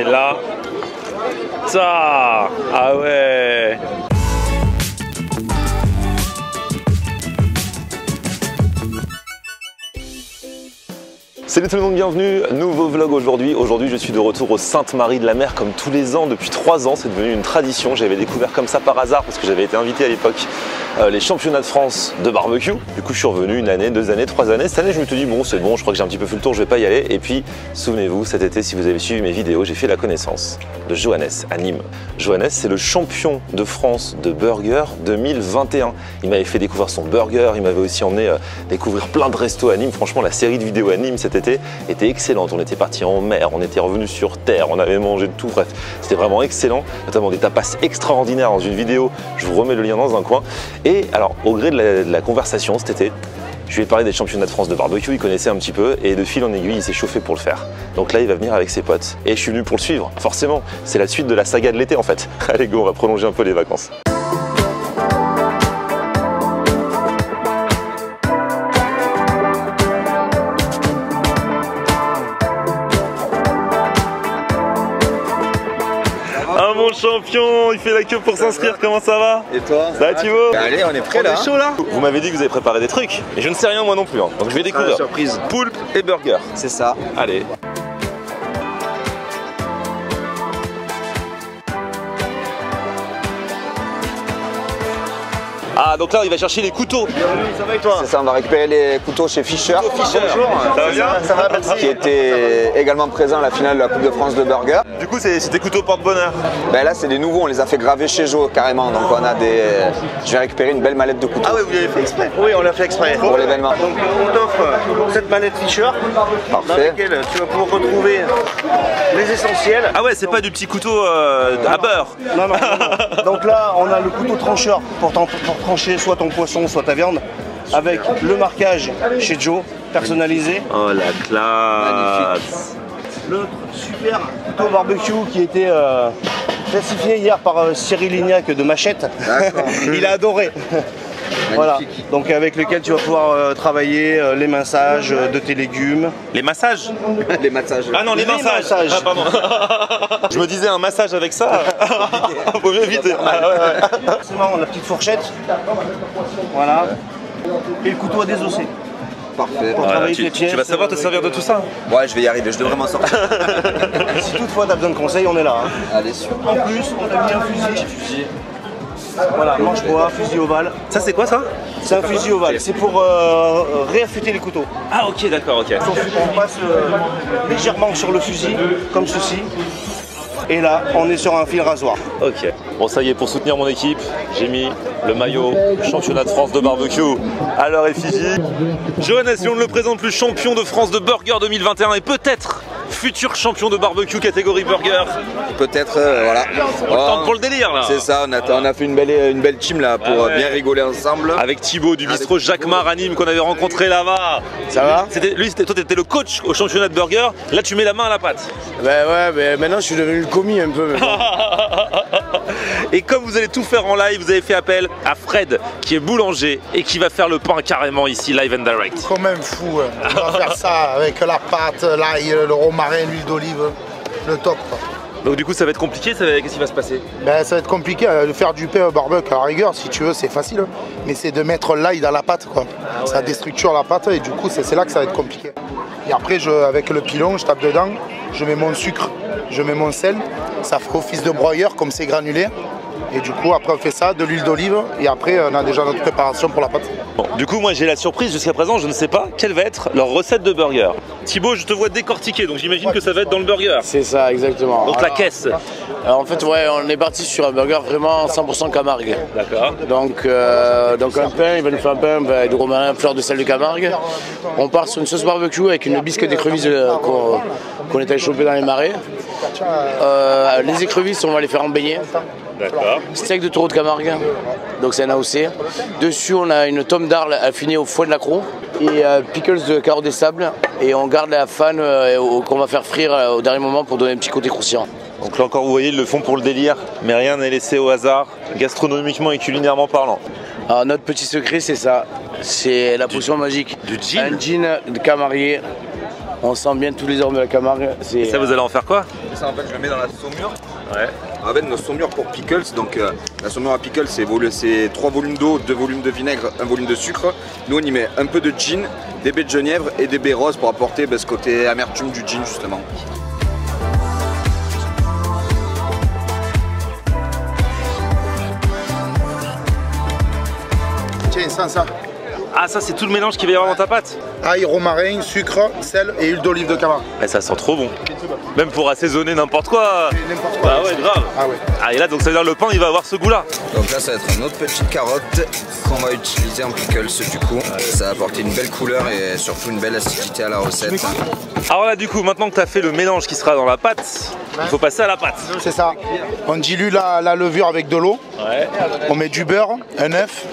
mais là... Ça. Ah ouais. Salut tout le monde, bienvenue, nouveau vlog aujourd'hui. Aujourd'hui je suis de retour au Sainte-Marie-de-la-Mer comme tous les ans depuis 3 ans, c'est devenu une tradition. J'avais découvert comme ça par hasard parce que j'avais été invité à l'époque les championnats de France de barbecue. Du coup je suis revenu 1 année, 2 années, 3 années. Cette année je me suis dit bon c'est bon, je crois que j'ai un petit peu fait le tour, je vais pas y aller. Et puis souvenez-vous, cet été si vous avez suivi mes vidéos, j'ai fait la connaissance de Johannes à Nîmes. Johannes c'est le champion de France de burger 2021. Il m'avait fait découvrir son burger, il m'avait aussi emmené découvrir plein de restos à Nîmes. Franchement la série de vidéos à Nîmes cet été était excellente. On était parti en mer, on était revenu sur terre, on avait mangé de tout, bref, c'était vraiment excellent, notamment des tapas extraordinaires dans une vidéo, je vous remets le lien dans un coin. Et alors, au gré de la conversation cet été, je lui ai parlé des championnats de France de barbecue, il connaissait un petit peu, et de fil en aiguille, il s'est chauffé pour le faire. Donc là, il va venir avec ses potes, et je suis venu pour le suivre, forcément, c'est la suite de la saga de l'été en fait. Allez go, on va prolonger un peu les vacances. Ah mon champion, il fait la queue pour s'inscrire, comment ça va? Et toi? Ça va Thibaut? Bah allez, on est prêt là. On est chaud là. Vous m'avez dit que vous avez préparé des trucs, et je ne sais rien moi non plus, hein. Donc je vais découvrir. Surprise. Poulpe et burger. C'est ça. Allez. Ah donc là il va chercher les couteaux. Ça va et toi? C'est ça, on va récupérer les couteaux chez Fischer. Bonjour. Ça va bien? Ça va, merci. Qui était également présent à la finale de la Coupe de France de burger. Du coup c'est des couteaux porte-bonheur. Ben là c'est des nouveaux, on les a fait graver chez Jo carrément. Donc on a des. Je vais récupérer une belle mallette de couteaux. Ah oui, vous l'avez fait exprès? Oui, on l'a fait exprès. Pour l'événement. Donc on t'offre cette mallette Fischer dans Parfait. laquelle tu vas pouvoir retrouver les essentiels. Ah ouais, c'est pas du petit couteau à beurre. Non, non, non, non. Donc là, on a le couteau trancheur pour trancher soit ton poisson, soit ta viande, avec le marquage chez Joe, personnalisé. Oh la classe. L'autre super couteau barbecue qui était classifié hier par Cyril Lignac de Machette. Il a adoré. Voilà, donc avec lequel tu vas pouvoir travailler les massages de tes légumes. Les massages? Les massages. Ah non, les massages. Ah, pardon. Je me disais un massage avec ça. Faut mieux éviter. Ah, ouais. Forcément, la petite fourchette. Voilà. Et le couteau à désosser. Parfait. Pour Voilà, travailler tu tes pièces. vas savoir te servir de tout ça? Ouais, je vais y arriver, je devrais m'en sortir. Si toutefois tu as besoin de conseils, on est là. Hein. Allez, super. En plus, on a mis un fusil. Voilà, manche-bois, fusil ovale. Ça c'est quoi ça? C'est un fusil ovale, c'est pour réaffûter les couteaux. Ah ok, d'accord, ok. On passe légèrement sur le fusil, comme ceci. Et là, on est sur un fil rasoir. Ok. Bon ça y est, pour soutenir mon équipe, j'ai mis le maillot championnat de France de barbecue à leur effigie. Johannes, si on ne le présente plus, champion de France de burger 2021 et peut-être futur champion de barbecue catégorie burger. Peut-être, voilà. On le tente pour le délire là. C'est ça, on a fait une belle team là pour bien rigoler ensemble. Avec Thibaut du bistrot Jacquemart à Nîmes qu'on avait rencontré là-bas. Ça va? Toi t'étais le coach au championnat de burger, là tu mets la main à la pâte. Ben ouais, mais maintenant je suis devenu le commis un peu. Et comme vous allez tout faire en live, vous avez fait appel à Fred qui est boulanger et qui va faire le pain carrément ici live and direct. Quand même fou, hein. On va faire ça avec la pâte, l'ail, le romarin, l'huile d'olive, le top. Donc du coup ça va être compliqué, qu'est-ce qui va se passer? Ben, ça va être compliqué de faire du pain au barbecue à la rigueur, si tu veux c'est facile, mais c'est de mettre l'ail dans la pâte quoi. Ça déstructure la pâte et du coup c'est là que ça va être compliqué. Et après avec le pilon, je tape dedans, je mets mon sucre, je mets mon sel, ça fait office de broyeur comme c'est granulé. Et du coup après on fait ça, de l'huile d'olive et après on a déjà notre préparation pour la pâte. Bon, du coup moi j'ai la surprise jusqu'à présent, je ne sais pas quelle va être leur recette de burger. Thibaut, je te vois décortiquer, donc j'imagine que ça va être dans le burger. C'est ça, exactement. Donc la caisse. Alors, en fait, ouais, on est parti sur un burger vraiment 100% Camargue. D'accord. Donc un pain, il va nous faire un pain avec du romarin, fleur de sel de Camargue. On part sur une sauce barbecue avec une bisque d'écrevisses qu'on est allé choper dans les marais. Les écrevisses, on va les faire en beignet. D'accord. Steak de taureau de Camargue, donc c'est un AOC. Dessus, on a une tome d'Arles affinée au foie de l'accro et pickles de carottes des sables. Et on garde la fan qu'on va faire frire au dernier moment pour donner un petit côté croustillant. Donc là encore, vous voyez, ils le font pour le délire, mais rien n'est laissé au hasard, gastronomiquement et culinairement parlant. Alors notre petit secret, c'est ça, c'est la potion magique. Du gin. Un gin de camarier On sent bien tous les arômes de la Camargue. Et ça, vous allez en faire quoi? Ça, en fait, je le mets dans la saumure. Ouais. En fait, nos saumures pour pickles, donc la saumure à pickles, c'est 3 volumes d'eau, 2 volumes de vinaigre, 1 volume de sucre. Nous, on y met un peu de gin, des baies de genièvre et des baies roses pour apporter ce côté amertume du gin, justement. Tiens, sans ça. Ah, ça, c'est tout le mélange qu'il va y avoir dans ta pâte? Ail, romarin, sucre, sel et huile d'olive de Camargue. Eh, ça sent trop bon. Même pour assaisonner n'importe quoi. N'importe quoi. Ah ouais, grave. Ah ouais. Ah, et là, donc ça veut dire le pain, il va avoir ce goût-là. Donc là, ça va être une autre petite carotte qu'on va utiliser en pickles du coup. Ça va apporter une belle couleur et surtout une belle acidité à la recette. Alors là, du coup, maintenant que tu as fait le mélange qui sera dans la pâte, il faut passer à la pâte. C'est ça. On dilue la levure avec de l'eau. Ouais. On met du beurre, un œuf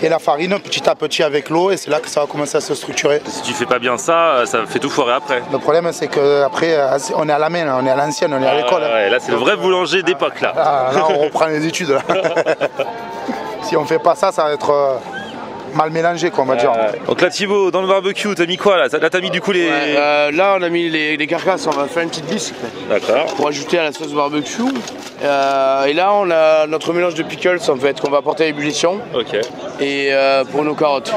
et la farine petit à petit avec l'eau et c'est là que ça va commencer à se structurer. Si tu fais pas bien ça, ça fait tout foirer après. Le problème c'est qu'après on est à la main, on est à l'ancienne, on est à l'école. Ouais, là c'est le vrai boulanger d'époque là. Là on reprend les études là. Si on fait pas ça, ça va être mal mélangé quoi, on va dire. Donc là Thibaut, dans le barbecue, t'as mis quoi là? Là t'as mis du coup les... Là on a mis les carcasses, on va faire une petite bisque D'accord. pour ajouter à la sauce barbecue. Et là on a notre mélange de pickles en fait qu'on va apporter à ébullition. Ok. Et pour nos carottes.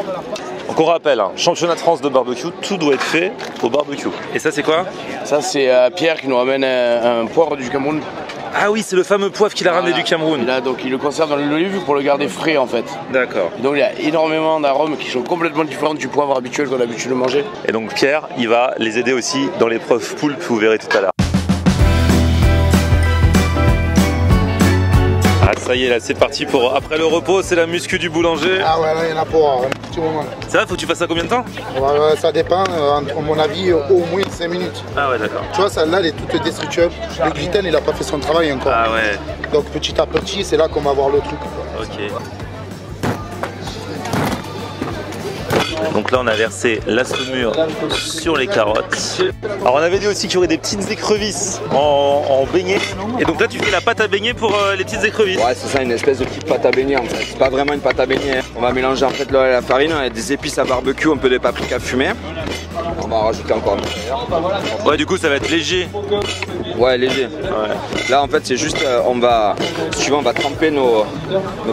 Donc on rappelle, hein, championnat de France de barbecue, tout doit être fait au barbecue. Et ça c'est quoi? Ça c'est Pierre qui nous ramène un poivre du Cameroun. Ah oui, c'est le fameux poivre qu'il a ramené du Cameroun. Et là, donc il le conserve dans l'huile d'olive pour le garder frais en fait. D'accord. Donc il y a énormément d'arômes qui sont complètement différents du poivre habituel qu'on a l'habitude de manger. Et donc Pierre, il va les aider aussi dans l'épreuve poulpe, vous verrez tout à l'heure. Ah ça y est, là c'est parti pour après le repos, c'est la muscu du boulanger. Ah ouais, là il y en a pour un petit moment. Ça va, faut que tu fasses ça combien de temps? Ouais, ça dépend, à mon avis au moins 5 minutes. Ah ouais, d'accord. Tu vois, celle-là elle est toute destructuelle. Le gluten il a pas fait son travail encore. Ah ouais. Donc petit à petit c'est là qu'on va voir le truc. Ok. Donc là on a versé la saumure sur les carottes. Alors on avait dit aussi qu'il y aurait des petites écrevisses en beignet. Et donc là tu fais la pâte à beignet pour les petites écrevisses. Ouais, c'est ça, une espèce de petite pâte à beignet en fait. C'est pas vraiment une pâte à beignet. On va mélanger en fait la farine avec des épices à barbecue, un peu de paprika fumé. On va en rajouter encore un peu d'ailleurs. Ouais, du coup ça va être léger. Ouais, léger. Ouais. Là en fait c'est juste, on va tremper nos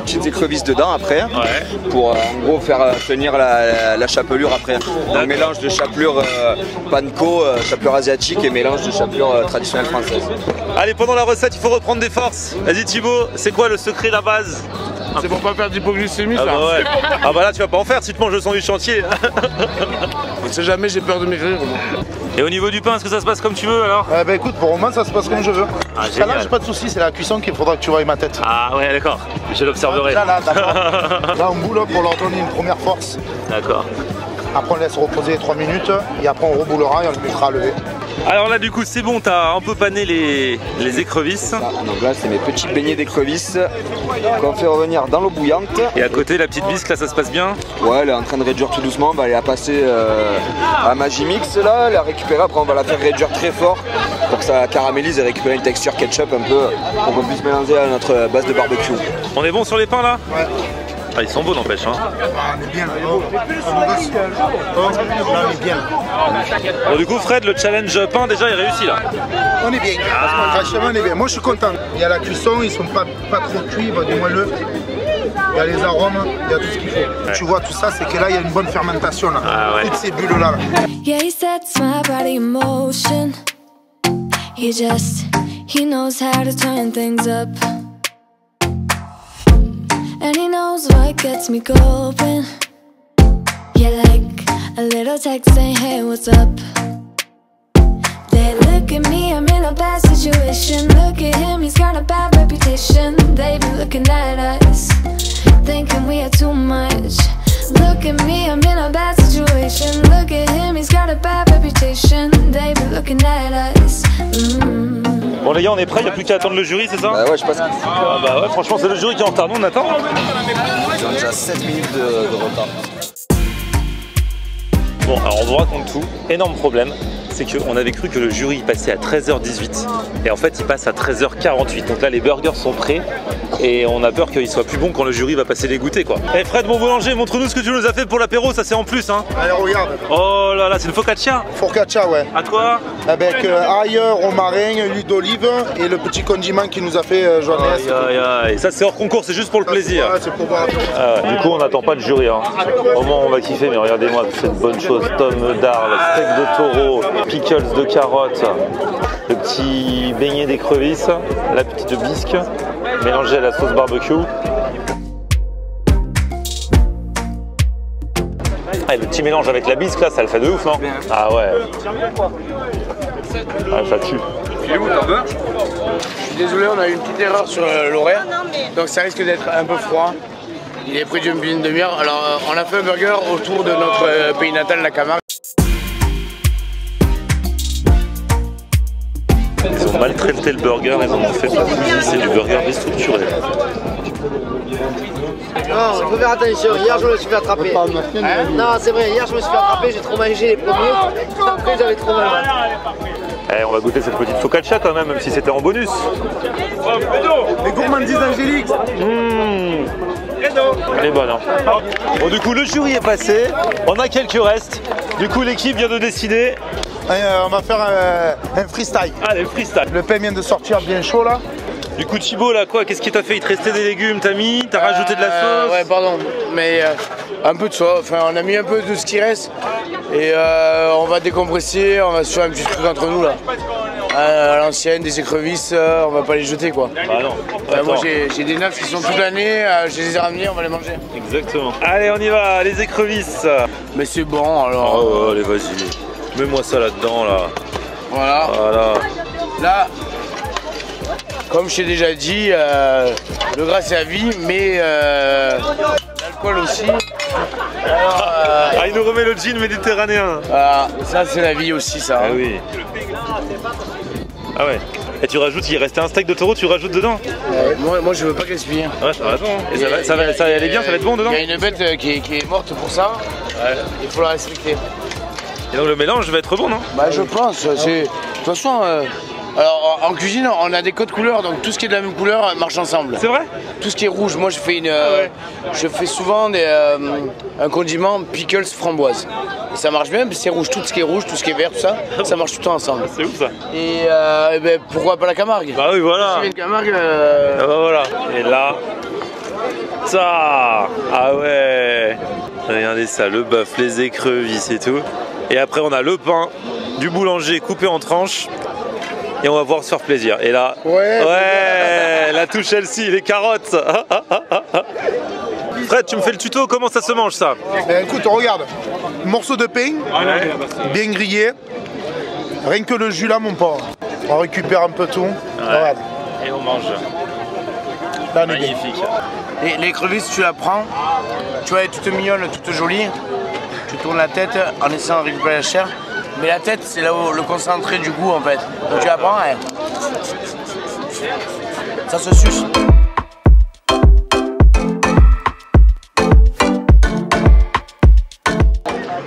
petites écrevisses dedans après. Ouais. Pour en gros faire tenir la chapelure après. Un mélange de chapelure panko, chapelure asiatique et mélange de chapelure traditionnelle française. Allez, pendant la recette, il faut reprendre des forces. Vas-y Thibaut, c'est quoi le secret, la base? C'est pour pas faire d'hypoglycémie ça. Bah ouais. Ah bah là tu vas pas en faire si tu te manges le sang du chantier. On sait jamais, j'ai peur de maigrir. Et au niveau du pain, est-ce que ça se passe comme tu veux alors? Bah écoute, pour Romain ça se passe comme je veux. Ah, Jusqu'à là j'ai pas de soucis, c'est la cuisson qu'il faudra que tu voies ma tête. Ah ouais, d'accord, je l'observerai. Là, d'accord. Là on boule pour leur donner une première force. D'accord. Après on laisse reposer 3 minutes et après on reboulera et on le mettra à lever. Alors là du coup c'est bon, t'as un peu pané les écrevisses. Donc là c'est mes petits beignets d'écrevisses qu'on fait revenir dans l'eau bouillante. Et à côté la petite bisque là ça se passe bien? Ouais, elle est en train de réduire tout doucement, on va aller la passer à Magimix là, la récupérer, après on va la faire réduire très fort pour que ça caramélise et récupérer une texture ketchup un peu pour qu'on puisse mélanger à notre base de barbecue. On est bon sur les pains là? Ouais. Ah ils sont beaux n'empêche hein. On est bien, on est bien. Bon du coup Fred, le challenge pain déjà il réussit là. On est bien, franchement on est bien. Moi je suis content. Il y a la cuisson, ils sont pas trop cuits, du moins l'œuf. Il y a les arômes, il y a tout ce qu'il faut. Ouais. Tu vois tout ça, c'est que là il y a une bonne fermentation là. Ah ouais. Toutes ces bulles là. Yeah, he sets my body in motion. He knows how to turn things up. And he knows what gets me going. Yeah, like a little text saying, hey, what's up? They look at me, I'm in a bad situation. Look at him, he's got a bad reputation. They be looking at us, thinking we are too much. Look at me, I'm in a bad situation. Look at him, he's got a bad reputation. They be looking at us. Bon les gars on est prêts, il n'y a plus qu'à attendre le jury, c'est ça? Ouais, je pense que ah bah ouais, franchement c'est le jury qui est en retard, nous on attend. Ils ont déjà 7 minutes de retard. Bon alors on vous raconte tout, énorme problème. c'est qu'on avait cru que le jury passait à 13h18 et en fait il passe à 13h48. Donc là les burgers sont prêts et on a peur qu'ils soient plus bons quand le jury va passer les goûter quoi. Eh Fred, mon boulanger, montre-nous ce que tu nous as fait pour l'apéro, ça c'est en plus hein. Allez regarde. Oh là là, c'est une focaccia. Focaccia ouais. À toi? Avec ail, romarin, huile d'olive et le petit condiment qui nous a fait Johannes. Aïe aïe aïe. Ça c'est hors concours, c'est juste pour le plaisir. Ouais, c'est pour voir. Ah ouais. Du coup on n'attend pas de jury hein. Au moins on va kiffer, mais regardez-moi cette bonne chose, tome d'arles, steak de taureau, pickles de carottes, le petit beignet d'écrevisse, la petite bisque mélangée à la sauce barbecue. Ah, et le petit mélange avec la bisque là, ça le fait de ouf non? Ah ouais. Ah, ça tue. Il est où t'en veux? Je suis désolé, on a eu une petite erreur sur l'horaire, donc ça risque d'être un peu froid. Il est près d'une demi-heure. Alors on a fait un burger autour de notre pays natal, la Camargue. Ils ont maltraité le burger, ils en ont fait de la bouillie, c'est du burger déstructuré. Non, il faut faire attention, hier je me suis fait attraper. Non, c'est vrai, hier je me suis fait attraper, j'ai trop mangé les premiers, après j'avais trop mal. Eh, on va goûter cette petite focaccia quand même si c'était en bonus. Les gourmandises Angélique. Elle est bonne hein. Bon du coup le jury est passé, on a quelques restes. Du coup l'équipe vient de décider. On va faire un freestyle. Allez, freestyle. Le pain vient de sortir bien chaud là. Du coup Thibaut là quoi, qu'est-ce qui t'a fait? Il te restait des légumes, t'as mis, t'as rajouté de la sauce? Ouais pardon, mais un peu de sauce, enfin on a mis un peu de ce qui reste. Et on va décompresser, on va se faire un petit truc entre nous là. À l'ancienne, des écrevisses, on va pas les jeter quoi. Bah non. Moi j'ai des neufs qui sont toute l'année, je les ai ramenés, on va les manger. Exactement. Allez on y va, les écrevisses. Mais c'est bon alors. Oh allez vas-y, mets-moi ça là-dedans là. Voilà. Voilà. Là, comme je t'ai déjà dit, le gras c'est la vie, mais l'alcool aussi. Alors, Ah il nous remet le gin méditerranéen. ça c'est la vie aussi ça. Ah oui. Ah ouais. Et tu rajoutes, il restait un steak de taureau, tu rajoutes dedans? Moi je veux pas gaspiller. Ouais ça va bon. Et ça va aller bien, ça va être bon dedans? Il y a une bête qui est morte pour ça, il faut la respecter. Et donc le mélange va être bon non? Bah je pense, de toute façon, alors en cuisine on a des codes couleurs, donc tout ce qui est de la même couleur marche ensemble. C'est vrai? Tout ce qui est rouge, moi je fais souvent un condiment pickles framboise. Et ça marche bien, c'est rouge, tout ce qui est rouge, tout ce qui est vert, tout ça, ça marche tout le temps ensemble. C'est ouf ça. Et ben, pourquoi pas la Camargue? Bah oui voilà. Si une Camargue, Ah bah voilà. Et là, ça. Ah ouais. Regardez ça, le bœuf, les écrevisses et tout. Et après on a le pain du boulanger coupé en tranches. Et on va pouvoir se faire plaisir. Et là, ouais, la touche Chelsea, les carottes. Fred, tu me fais le tuto, comment ça se mange ça? Écoute, regarde, morceau de pain, bien grillé. Rien que le jus là, mon pauvre. On récupère un peu tout. Regarde. Et on mange. Là, on est bien. Magnifique. Et l'écrevisse, tu la prends, tu vois, elle est toute mignonne, toute jolie. Tu tournes la tête en essayant de récupérer la chair. Mais la tête, c'est là où le concentré du goût en fait. Donc tu la prends, ça se suce.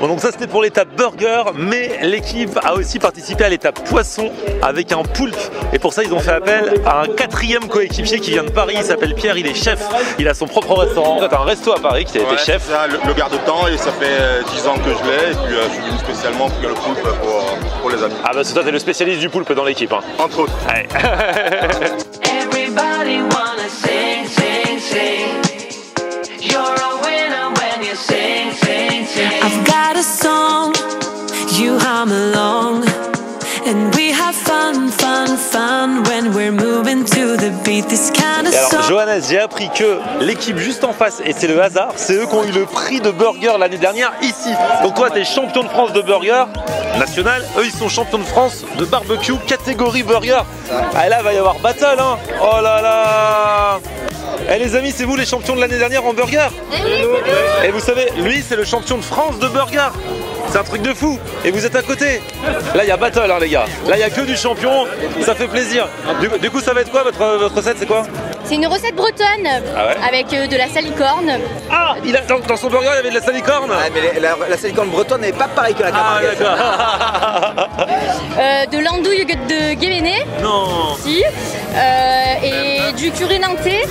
Bon, donc ça c'était pour l'étape burger, mais l'équipe a aussi participé à l'étape poisson avec un poulpe. Et pour ça ils ont fait appel à un quatrième coéquipier qui vient de Paris, il s'appelle Pierre, il est chef, il a son propre restaurant. Tu as un resto à Paris qui a été chef. C'est ça, le garde-temps, et ça fait 10 ans que je l'ai, et puis je suis venu spécialement pour le poulpe pour les amis. Ah bah c'est toi, t'es le spécialiste du poulpe dans l'équipe. Hein. Entre autres. Allez. Everybody wanna sing, sing, sing. You're a winner when you sing, sing, sing. I've got a song, you hum along, and we have fun, fun, fun when we're moving to the beat. This kind of Et alors, song. Johannes, j'ai appris que l'équipe juste en face, et c'est le hasard, c'est eux qui ont eu le prix de burger l'année dernière ici. Donc toi, t'es champion de France de burger national, eux ils sont champions de France de barbecue catégorie burger. Ah là, va y avoir battle, hein. Oh là là. Eh les amis, c'est vous les champions de l'année dernière en burger? Et vous savez, lui c'est le champion de France de burger. C'est un truc de fou. Et vous êtes à côté. Là il y a battle hein, les gars. Là il y a que du champion. Ça fait plaisir. Du coup ça va être quoi votre recette, c'est quoi? C'est une recette bretonne avec de la salicorne. Ah, dans son burger il y avait de la salicorne. Ah, mais la salicorne bretonne n'est pas pareille que la Camargue. Ah d'accord. De l'andouille de Guéméné. Non. Si. Et du curry nantais.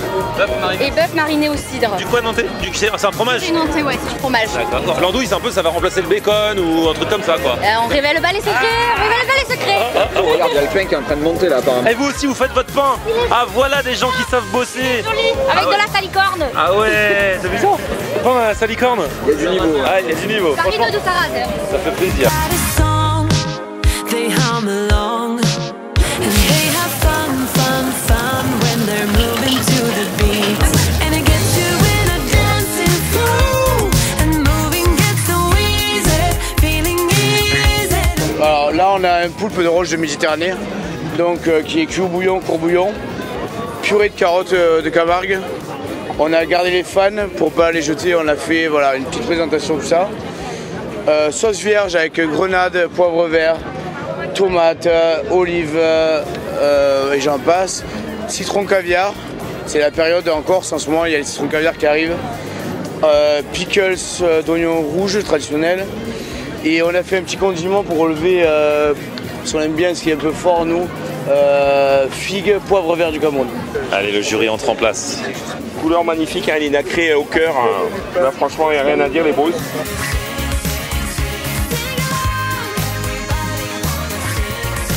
Et bœuf mariné au cidre. Du quoi nantais? C'est un fromage? C'est nantais, ouais, c'est du fromage. D'accord. L'andouille c'est un peu, ça va remplacer le bacon ou un truc comme ça quoi. On révèle pas les secrets, on révèle pas les secrets. Oh, regarde, il y a le pain qui est en train de monter là apparemment. Et vous aussi vous faites votre pain. Ah voilà des gens qui savent bosser. Joli. Avec de la salicorne. Ah ouais, t'as vu ça? Prends la salicorne. Il y a du niveau. Ah il y a du niveau. Farine de sarrasin. Ça fait plaisir. Alors là on a un poulpe de roche de Méditerranée, donc qui est cuit au bouillon, court bouillon, purée de carottes de Camargue. On a gardé les fans pour pas les jeter, on a fait voilà, une petite présentation de ça. Sauce vierge avec grenade, poivre vert, tomate, olive et j'en passe. Citron caviar, c'est la période en Corse en ce moment, il y a les citrons caviar qui arrivent. Pickles d'oignons rouges traditionnels. Et on a fait un petit condiment pour relever, parce qu'on aime bien ce qui est un peu fort nous, figue, poivre vert du Cameroun. Allez, le jury entre en place. Couleur magnifique, hein, il est nacré au cœur. Hein. Là, franchement, il n'y a rien à dire, les brouses.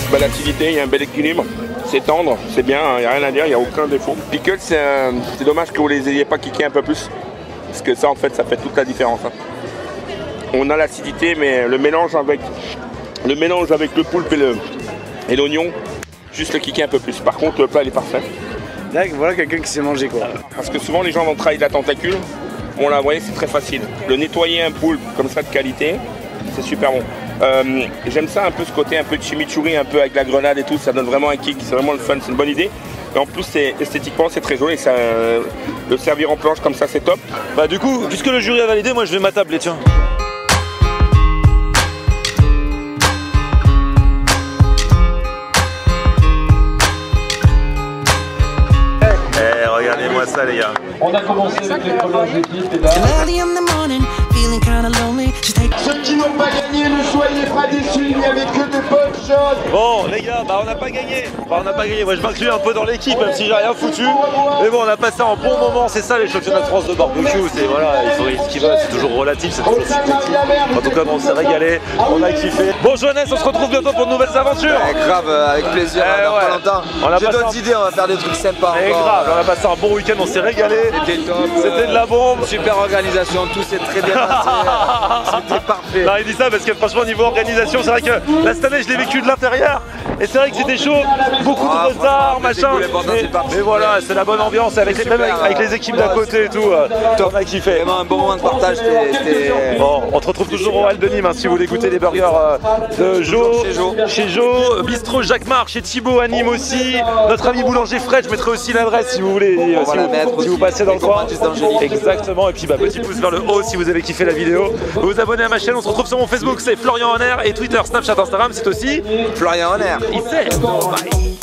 Belle activité, il y a un bel équilibre. C'est tendre, c'est bien, il n'y a rien à dire, il n'y a aucun défaut. Pickles, c'est dommage que vous les ayez pas kické un peu plus. Parce que ça, en fait, ça fait toute la différence. Hein. On a l'acidité, mais le mélange avec le poulpe et l'oignon, juste le kicker un peu plus. Par contre, le plat, il est parfait. Là, voilà quelqu'un qui sait manger quoi. Parce que souvent, les gens vont travailler de la tentacule. Bon, là, vous voyez, c'est très facile. Le nettoyer un poulpe comme ça de qualité, c'est super bon. J'aime ça un peu, ce côté un peu de chimichurri, un peu avec la grenade et tout. Ça donne vraiment un kick, c'est vraiment le fun, c'est une bonne idée. Et en plus, esthétiquement, c'est très joli. Ça, le servir en planche comme ça, c'est top. Bah du coup, puisque le jury a validé, moi je vais m'attabler, tiens. Regardez-moi ça les gars. On a commencé avec les premières équipes et là... Ceux qui n'ont pas gagné, ne soyez pas déçus, il n'y avait que de bonnes choses. Bon les gars, bah on n'a pas gagné. Enfin, on n'a pas gagné, moi je m'inclus un peu dans l'équipe même si j'ai rien foutu. Mais bon, on a passé un bon moment, c'est ça les championnats de France de barbecue. C'est voilà, il faut ce qui va, c'est toujours relatif, c'est toujours subjectif. En tout cas, on s'est régalé, on a kiffé. Bon Joannès, on se retrouve bientôt pour de nouvelles aventures. Grave, avec plaisir, dans pas longtemps. J'ai d'autres idées, on va faire des trucs sympas. Grave, on a passé un bon week-end, on s'est régalé. C'était top. C'était de la bombe. Super organisation, tout s'est très bien passé. C'était parfait. Non, il dit ça parce que franchement niveau organisation, c'est vrai que là cette année je l'ai vécu de l'intérieur. Et c'est vrai que c'était chaud, beaucoup de retard, machin. Mais voilà, c'est la bonne ambiance avec les équipes d'à côté et tout. On a kiffé. Vraiment un bon moment de partage. Bon, on te retrouve toujours au Hall de Nîmes hein, si vous voulez goûter les burgers de Jo, chez Jo, Bistrot Jacquemart, chez Thibaut à Nîmes aussi. Notre ami boulanger Fred, je mettrai aussi l'adresse si vous voulez, si vous passez dans le coin. Exactement, et puis bah, petit pouce vers le haut si vous avez kiffé la vidéo. Vous vous abonnez à ma chaîne, on se retrouve sur mon Facebook, c'est Florian Honner, et Twitter, Snapchat, Instagram, c'est aussi Florian Honner. Il sait. Bye.